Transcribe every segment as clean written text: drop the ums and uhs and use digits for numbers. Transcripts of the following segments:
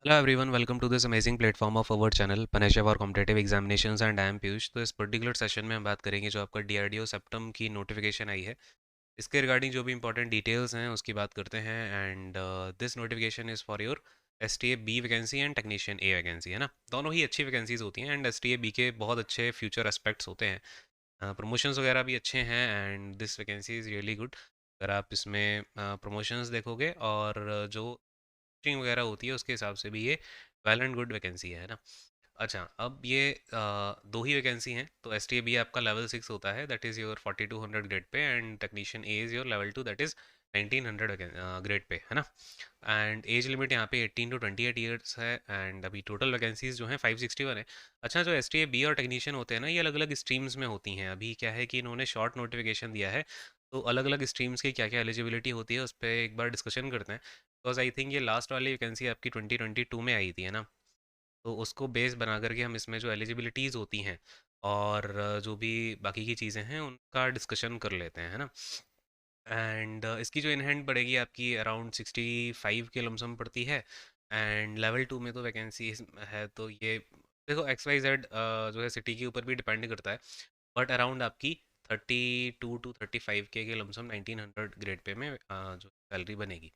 Hello everyone, welcome to this amazing platform of our channel Panesha for Competitive Examinations and I am Piyush. तो इस particular session में हम बात करेंगे जो आपका DRDO सेप्टम की नोटिफिकेशन आई है इसके रिगार्डिंग जो भी इंपॉर्टेंट डिटेल्स हैं उसकी बात करते हैं। And this notification is for your STA B vacancy and technician A vacancy, है ना। दोनों ही अच्छी वैकेंसीज होती हैं एंड STA B के बहुत अच्छे फ्यूचर एस्पेक्ट्स होते हैं, प्रमोशंस वगैरह भी अच्छे हैं and this vacancy is really good. अगर आप इसमें प्रमोशंस देखोगे और जो पोस्टिंग वगैरह होती है उसके हिसाब से भी ये वेल एंड गुड वैकेंसी है ना। अच्छा, अब ये दो ही वैकेंसी हैं। तो एस टी ए बी आपका लेवल 6 होता है, that is your 4200 grade pay, and technician A is your level 2, that is 1900 grade pay, है ना। एंड एज लिमिट यहाँ पे 18 to 28 ईयर्स है एंड अभी टोटल वैकेंसीज जो हैं 561 है। अच्छा, जो एस टी ए बी और टेक्नीशियन होते हैं ना, ये अलग अलग स्ट्रीम्स में होती हैं। अभी क्या है कि इन्होंने शॉर्ट नोटिफिकेशन दिया है, तो अलग अलग स्ट्रीम्स की क्या क्या एलिजिबिलिटी होती है उस पर एक बार डिस्कशन करते हैं। बिकॉज आई थिंक ये लास्ट वाली वैकेंसी आपकी 2022 में आई थी, है ना। तो उसको बेस बना करके हम इसमें जो एलिजिबिलिटीज़ होती हैं और जो भी बाकी की चीज़ें हैं उनका डिस्कशन कर लेते हैं, है ना। एंड इसकी जो इन हैंड पड़ेगी आपकी अराउंड 65 के लमसम पड़ती है। एंड लेवल 2 में तो वैकेंसी है, तो ये देखो XYZ जो है सिटी के ऊपर भी डिपेंड करता है, बट अराउंड आपकी 32 to 35 के लमसम 1900 ग्रेड पे में जो सैलरी बनेगी।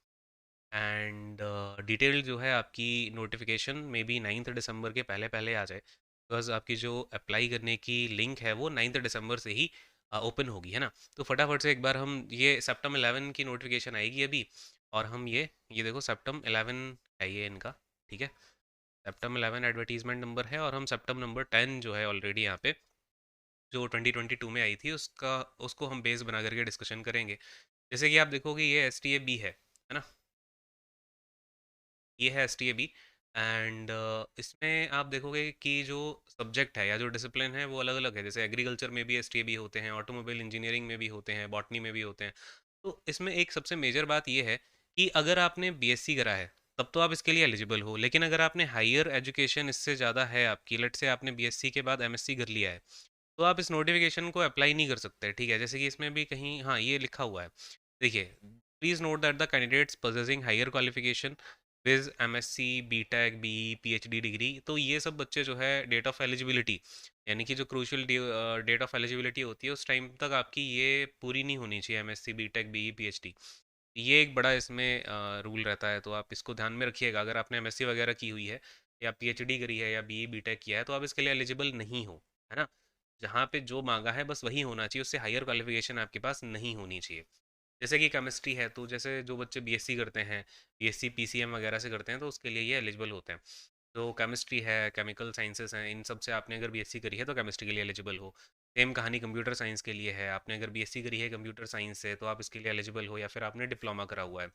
एंड डिटेल जो है आपकी नोटिफिकेशन में भी 9 दिसंबर के पहले पहले आ जाए, बिकॉज आपकी जो अप्लाई करने की लिंक है वो 9 दिसंबर से ही ओपन होगी, है ना। तो फटाफट से एक बार हम ये September 11 की नोटिफिकेशन आएगी अभी, और हम ये देखो September 11 है ये इनका, ठीक है। September 11 एडवर्टीजमेंट नंबर है, और हम September 10 जो है ऑलरेडी यहाँ पे जो 2022 में आई थी उसका उसको हम बेस बना करके डिस्कशन करेंगे। जैसे कि आप देखोगे ये एस टी ए बी है ना। ये है S T A B. And इसमें आप देखोगे कि जो सब्जेक्ट है या जो डिसिप्लिन है वो अलग अलग है। जैसे एग्रीकल्चर में भी एस टी ए बी होते हैं, ऑटोमोबाइल इंजीनियरिंग में भी होते हैं, बॉटनी में भी होते हैं। तो इसमें एक सबसे मेजर बात ये है कि अगर आपने बीएससी करा है तब तो आप इसके लिए एलिजिबल हो, लेकिन अगर आपने हायर एजुकेशन इससे ज़्यादा है आपकी, लेट से आपने बीएससी के बाद एमएससी कर लिया है, तो आप इस नोटिफिकेशन को अप्लाई नहीं कर सकते, ठीक है। जैसे कि इसमें भी कहीं हाँ ये लिखा हुआ है, देखिए, please note that the candidates possessing higher qualification viz MSc, BTech, BE, PhD degree, तो ये सब बच्चे जो है डेट ऑफ एलिजिबिलिटी, यानी कि जो क्रूशियल डेट ऑफ एलिजिबिलिटी होती है उस टाइम तक आपकी ये पूरी नहीं होनी चाहिए, एमएससी, बीटेक, बीई, पीएचडी। ये एक बड़ा इसमें रूल रहता है, तो आप इसको ध्यान में रखिएगा। अगर आपने एमएससी वगैरह की हुई है या पीएचडी करी है या बीई बीटेक किया है तो आप इसके लिए एलिजिबल नहीं हो, है ना। जहाँ पे जो मांगा है बस वही होना चाहिए, उससे हायर क्वालिफिकेशन आपके पास नहीं होनी चाहिए। जैसे कि केमिस्ट्री है, तो जैसे जो बच्चे बीएससी करते हैं, बीएससी पीसीएम वगैरह से करते हैं, तो उसके लिए ये एलिजिबल होते हैं। जो केमिस्ट्री है, केमिकल साइंसेस हैं, इन सब से आपने अगर बीएससी करी है तो केमिस्ट्री के लिए एलिजिबल हो। सेम कहानी कंप्यूटर साइंस के लिए है, आपने अगर बीएससी करी है कंप्यूटर साइंस से तो आप इसके लिए एलिजिबल हो, या फिर आपने डिप्लोमा करा हुआ है।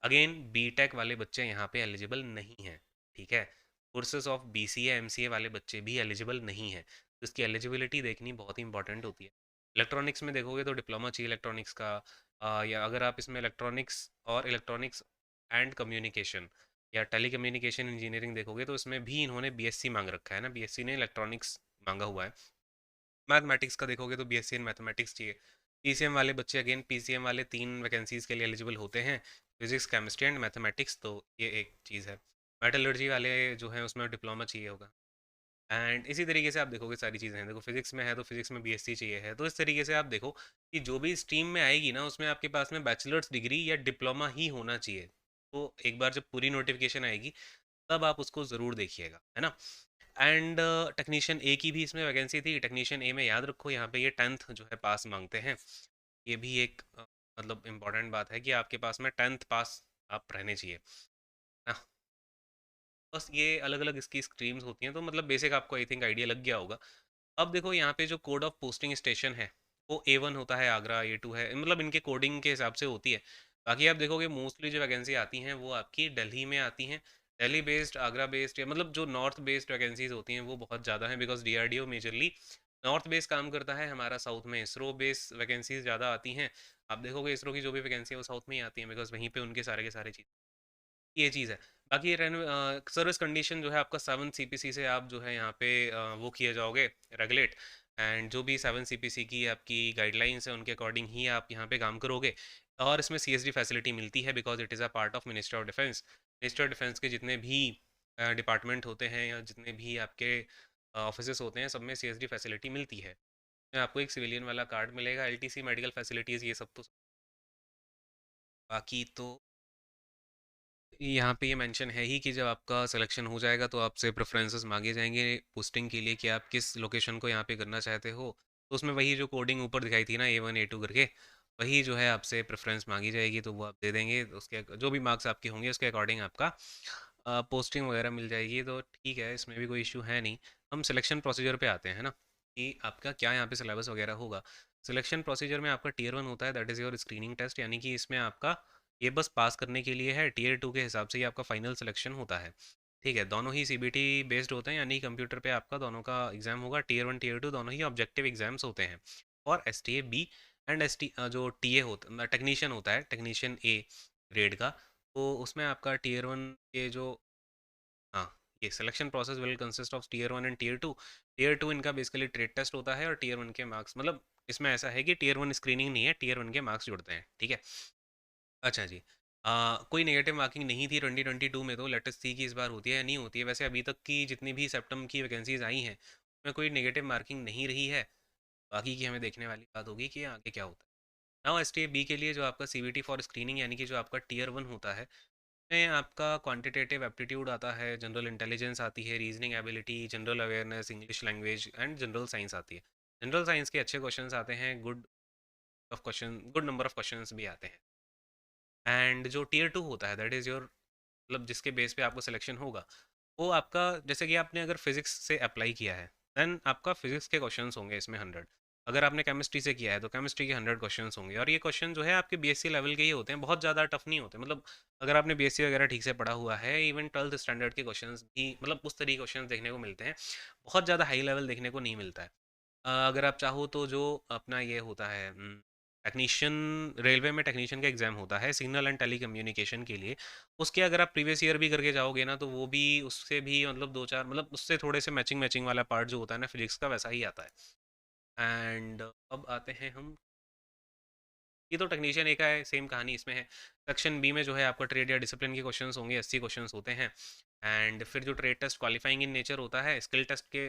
अगेन बीटेक वाले बच्चे यहाँ पे एलिजिबल नहीं हैं, ठीक है। कोर्सेज ऑफ बीसीए एमसीए वाले बच्चे भी एलिजिबल नहीं हैं, तो इसकी एलिजिबिलिटी देखनी बहुत ही इंपॉर्टेंट होती है। इलेक्ट्रॉनिक्स में देखोगे तो डिप्लोमा चाहिए इलेक्ट्रॉनिक्स का, या अगर आप इसमें इलेक्ट्रॉनिक्स एंड कम्युनिकेशन या टेली कम्युनिकेशन इंजीनियरिंग देखोगे तो इसमें भी इन्होंने बीएससी मांग रखा है ना, बीएससी ने इलेक्ट्रॉनिक्स मांगा हुआ है। मैथमेटिक्स का देखोगे तो बीएससी इन मैथमेटिक्स चाहिए। पीसीएम वाले बच्चे, अगेन पीसीएम वाले 3 वैकेंसीज के लिए एलिजिबल होते हैं, फिजिक्स, केमिस्ट्री एंड मैथमेटिक्स, तो ये एक चीज़ है। मेटलर्जी वाले जो हैं उसमें डिप्लोमा चाहिए होगा। एंड इसी तरीके से आप देखोगे सारी चीज़ें हैं, देखो फिजिक्स में है तो फिजिक्स में बीएससी चाहिए है, तो इस तरीके से आप देखो कि जो भी स्ट्रीम में आएगी ना उसमें आपके पास में बैचलर्स डिग्री या डिप्लोमा ही होना चाहिए। तो एक बार जब पूरी नोटिफिकेशन आएगी तब आप उसको ज़रूर देखिएगा, है ना। एंड टेक्नीशियन ए की भी इसमें वैकेंसी थी। टेक्नीशियन ए में याद रखो यहाँ पे ये 10th जो है पास मांगते हैं। ये भी एक मतलब इम्पॉर्टेंट बात है कि आपके पास में 10th पास आप रहने चाहिए ना। बस ये अलग अलग इसकी स्ट्रीम्स होती हैं, तो मतलब बेसिक आपको आई थिंक आइडिया लग गया होगा। अब देखो यहाँ पे जो कोड ऑफ पोस्टिंग स्टेशन है वो A1 होता है, आगरा A2 है, मतलब इनके कोडिंग के हिसाब से होती है। बाकी आप देखोगे मोस्टली जो वैकेंसी आती हैं वो आपकी दिल्ली में आती हैं। दिल्ली बेस्ड, आगरा बेस्ड, या मतलब जो नॉर्थ बेस्ड वैकेंसीज होती हैं वो बहुत ज़्यादा हैं, because DRDO majorly north base काम करता है। हमारा साउथ में इसरो बेस वैकेंसीज ज़्यादा आती हैं। आप देखोगे इसरो की जो भी वैकेंसी है वो साउथ में ही आती है, बिकॉज वहीं पे उनके सारे के सारे चीज़, ये चीज़ है। बाकी सर्विस कंडीशन जो है आपका 7 CPC से आप जो है यहाँ पे वो किए जाओगे रेगुलेट, एंड जो भी 7 CPC की आपकी गाइडलाइंस है उनके अकॉर्डिंग ही आप यहाँ पे काम करोगे। और इसमें CSD फैसिलिटी मिलती है because it is a part of minister of defence. Minister of defence के जितने भी डिपार्टमेंट होते हैं या जितने भी आपके ऑफिसेस होते हैं, सब में सीएसडी फैसिलिटी मिलती है। आपको एक सिविलियन वाला कार्ड मिलेगा, एलटीसी, मेडिकल फैसिलिटीज़, ये सब तो। बाकी तो यहाँ पे ये मेंशन है ही कि जब आपका सिलेक्शन हो जाएगा तो आपसे प्रेफरेंसेस मांगे जाएंगे पोस्टिंग के लिए कि आप किस लोकेशन को यहाँ पे करना चाहते हो। तो उसमें वही जो कोडिंग ऊपर दिखाई थी ना, A1 A2 करके, वही जो है आपसे प्रेफरेंस मांगी जाएगी, तो वो आप दे देंगे, तो उसके जो भी मार्क्स आपके होंगे उसके अकॉर्डिंग आपका पोस्टिंग वगैरह मिल जाएगी। तो ठीक है, इसमें भी कोई इशू है नहीं। हम सिलेक्शन प्रोसीजर पे आते हैं ना, कि आपका क्या यहाँ पे सिलेबस वगैरह होगा। सिलेक्शन प्रोसीजर में आपका टीयर 1 होता है, that is your screening test, यानी कि इसमें आपका ये बस पास करने के लिए है। टीयर 2 के हिसाब से ही आपका फाइनल सिलेक्शन होता है। ठीक है, दोनों ही सीबीटी बेस्ड होते हैं, यानी कंप्यूटर पे आपका दोनों का एग्जाम होगा। टीयर 1 टीयर 2 दोनों ही ऑब्जेक्टिव एग्जाम्स होते हैं। और STA B एंड जो टीए होता टेक्नीशियन होता है, टेक्नीशियन A ग्रेड का, तो उसमें आपका टीयर 1 के जो, हाँ, ये selection process will consist of tier 1 and tier 2। Tier 2 इनका बेसिकली ट्रेड टेस्ट होता है, और टीयर 1 के मार्क्स, मतलब इसमें ऐसा है कि टीयर 1 स्क्रीनिंग नहीं है, टीयर 1 के मार्क्स जुड़ते हैं, ठीक है। अच्छा जी। कोई नेगेटिव मार्किंग नहीं थी 2022 में, तो लेटेस्ट सी की इस बार होती है या नहीं होती है। वैसे अभी तक की जितनी भी सेप्टम की वैकेंसीज आई हैं उसमें कोई नेगेटिव मार्किंग नहीं रही है। बाकी की हमें देखने वाली बात होगी कि आगे क्या होता है। नाउ STA B के लिए जो आपका CVT फॉर स्क्रीनिंग, यानी कि जो आपका टीयर 1 होता है, में आपका क्वांटिटेटिव एप्टीट्यूड आता है, जनरल इंटेलिजेंस आती है, reasoning ability, general awareness, English language and general science आती है। जनरल साइंस के अच्छे क्वेश्चंस आते हैं, गुड नंबर ऑफ क्वेश्चंस भी आते हैं। एंड जो टीयर 2 होता है, दैट इज़ योर, मतलब जिसके बेस पे आपको सिलेक्शन होगा, वो आपका, जैसे कि आपने अगर फिजिक्स से अप्लाई किया है, देन आपका फिजिक्स के क्वेश्चंस होंगे इसमें 100। अगर आपने केमिस्ट्री से किया है तो केमिस्ट्री के 100 क्वेश्चंस होंगे, और ये क्वेश्चन जो है आपके BSc लेवल के ही होते हैं, बहुत ज़्यादा टफ नहीं होते। मतलब अगर आपने BSc वगैरह ठीक से पढ़ा हुआ है, इवन 12th स्टैंडर्ड के क्वेश्चंस भी, मतलब उस तरीके के क्वेश्चंस देखने को मिलते हैं। बहुत ज़्यादा हाई लेवल देखने को नहीं मिलता है। अगर आप चाहो तो जो अपना ये होता है टेक्नीशियन, रेलवे में टेक्नीशियन का एग्ज़ाम होता है सिग्नल एंड टेली कम्युनिकेशन के लिए, उसके अगर आप प्रीवियस ईयर भी करके जाओगे ना, तो वो भी उससे भी मतलब दो चार, मतलब उससे थोड़े से मैचिंग मैचिंग वाला पार्ट जो होता है ना फिजिक्स का, वैसा ही आता है। एंड अब आते हैं हम, ये तो टेक्नीशियन एक है, सेम कहानी इसमें है। सेक्शन B में जो है आपका ट्रेड या डिसिप्लिन के क्वेश्चंस होंगे, 80 क्वेश्चंस होते हैं। एंड फिर जो trade test qualifying in nature होता है, स्किल टेस्ट के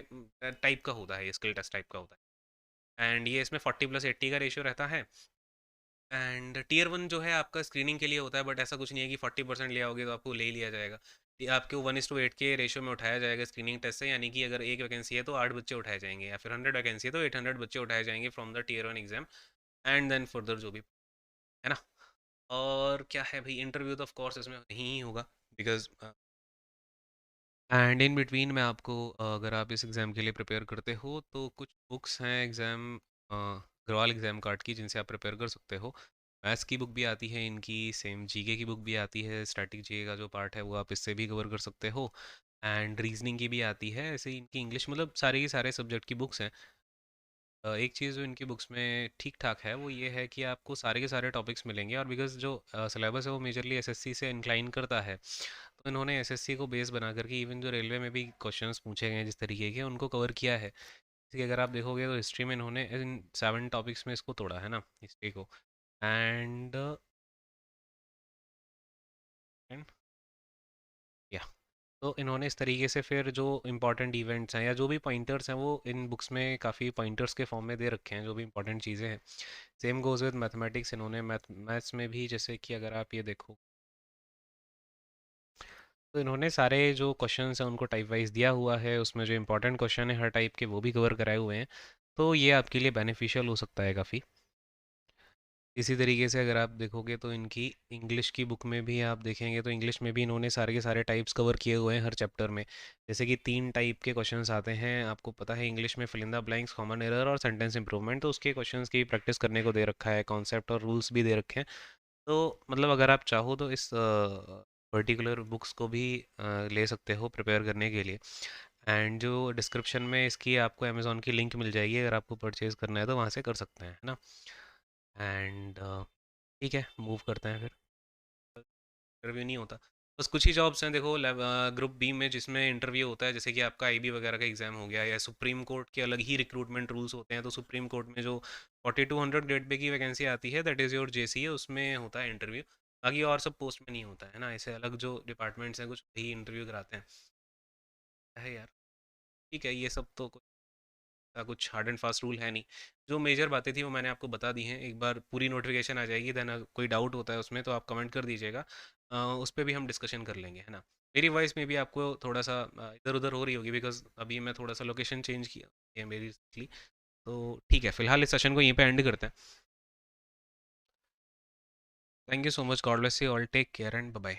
टाइप का होता है, ये स्किल टेस्ट टाइप का होता है। एंड ये इसमें 40+80 का रेशियो रहता है। एंड टीयर 1 जो है आपका स्क्रीनिंग के लिए होता है, बट ऐसा कुछ नहीं है कि 40% ले आओगे तो आपको ले ही लिया जाएगा। ये आपको 1:8 के रेशियो में उठाया जाएगा स्क्रीनिंग टेस्ट से, यानी कि अगर एक वैकेंसी है तो 8 बच्चे उठाए जाएंगे, या फिर 100 वैकेंसी है तो 800 बच्चे उठाए जाएंगे from the tier 1 exam. And then further जो भी है ना। और क्या है भाई, इंटरव्यू तो ऑफ कोर्स इसमें नहीं ही होगा, बिकॉज एंड इन बिटवीन में आपको, अगर आप इस एग्ज़ाम के लिए प्रिपेयर करते हो तो कुछ बुक्स हैं एग्ज़ाम, ग्रवाल एग्ज़ाम कार्ड की, जिनसे आप प्रिपेयर कर सकते हो। मैथ्स की बुक भी आती है इनकी, सेम जीके की बुक भी आती है, स्टैटिक जीके का जो पार्ट है वो आप इससे भी कवर कर सकते हो। एंड रीजनिंग की भी आती है, ऐसे ही इनकी इंग्लिश, मतलब सारे के सारे सब्जेक्ट की बुक्स हैं। एक चीज़ जो इनकी बुक्स में ठीक ठाक है वो ये है कि आपको सारे के सारे टॉपिक्स मिलेंगे, और बिकॉज जो सिलेबस है वो मेजरली एसएससी से इंक्लाइन करता है, तो इन्होंने एसएससी को बेस बना करके इवन जो रेलवे में भी क्वेश्चंस पूछे गए हैं जिस तरीके के, उनको कवर किया है। जैसे कि अगर आप देखोगे तो हिस्ट्री में इन्होंने इन 7 टॉपिक्स में इसको तोड़ा है ना, हिस्ट्री को। एंड या, तो इन्होंने इस तरीके से फिर जो इंपॉर्टेंट इवेंट्स हैं या जो भी पॉइंटर्स हैं वो इन बुक्स में काफ़ी पॉइंटर्स के फॉर्म में दे रखे हैं, जो भी इंपॉर्टेंट चीज़ें हैं। सेम गोज़ विद मैथमेटिक्स, इन्होंने मैथ्स में भी, जैसे कि अगर आप ये देखो, तो इन्होंने सारे जो क्वेश्चंस हैं उनको टाइप वाइज दिया हुआ है, उसमें जो इंपॉर्टेंट क्वेश्चन है हर टाइप के वो भी कवर कराए हुए हैं। तो ये आपके लिए बेनिफिशियल हो सकता है काफ़ी। इसी तरीके से अगर आप देखोगे तो इनकी इंग्लिश की बुक में भी आप देखेंगे तो इंग्लिश में भी इन्होंने सारे के सारे टाइप्स कवर किए हुए हैं हर चैप्टर में। जैसे कि 3 टाइप के क्वेश्चंस आते हैं, आपको पता है इंग्लिश में, fill in the blanks, common error और सेंटेंस इंप्रूवमेंट, तो उसके क्वेश्चंस की प्रैक्टिस करने को दे रखा है, कॉन्सेप्ट और रूल्स भी दे रखे हैं। तो मतलब अगर आप चाहो तो इस पर्टिकुलर बुक्स को भी ले सकते हो प्रिपेयर करने के लिए। एंड जो डिस्क्रिप्शन में इसकी आपको अमेज़ॉन की लिंक मिल जाएगी, अगर आपको परचेज़ करना है तो वहाँ से कर सकते हैं, है ना। एंड ठीक है, मूव करते हैं फिर। इंटरव्यू नहीं होता, बस कुछ ही जॉब्स हैं देखो, ग्रुप B में जिसमें इंटरव्यू होता है, जैसे कि आपका IB वगैरह का एग्जाम हो गया, या सुप्रीम कोर्ट के अलग ही रिक्रूटमेंट रूल्स होते हैं, तो सुप्रीम कोर्ट में जो 4200 ग्रेड पे की वैकेंसी आती है, दैट इज़ योर JCA, उसमें होता है इंटरव्यू। बाकी और सब पोस्ट में नहीं होता है ना, ऐसे अलग जो डिपार्टमेंट्स हैं कुछ ही इंटरव्यू कराते हैं। है यार। ठीक है, ये सब तो का कुछ हार्ड एंड फास्ट रूल है नहीं। जो मेजर बातें थी वो मैंने आपको बता दी हैं। एक बार पूरी नोटिफिकेशन आ जाएगी, देन कोई डाउट होता है उसमें तो आप कमेंट कर दीजिएगा। उस पर भी हम डिस्कशन कर लेंगे, है ना। मेरी वॉइस में भी आपको थोड़ा सा इधर उधर हो रही होगी, बिकॉज अभी मैं थोड़ा सा लोकेशन चेंज किया है मेरी recently। तो ठीक है, फिलहाल इस सेशन को यहीं पे एंड करते हैं। Thank you so much, God bless you all, take care and bye bye.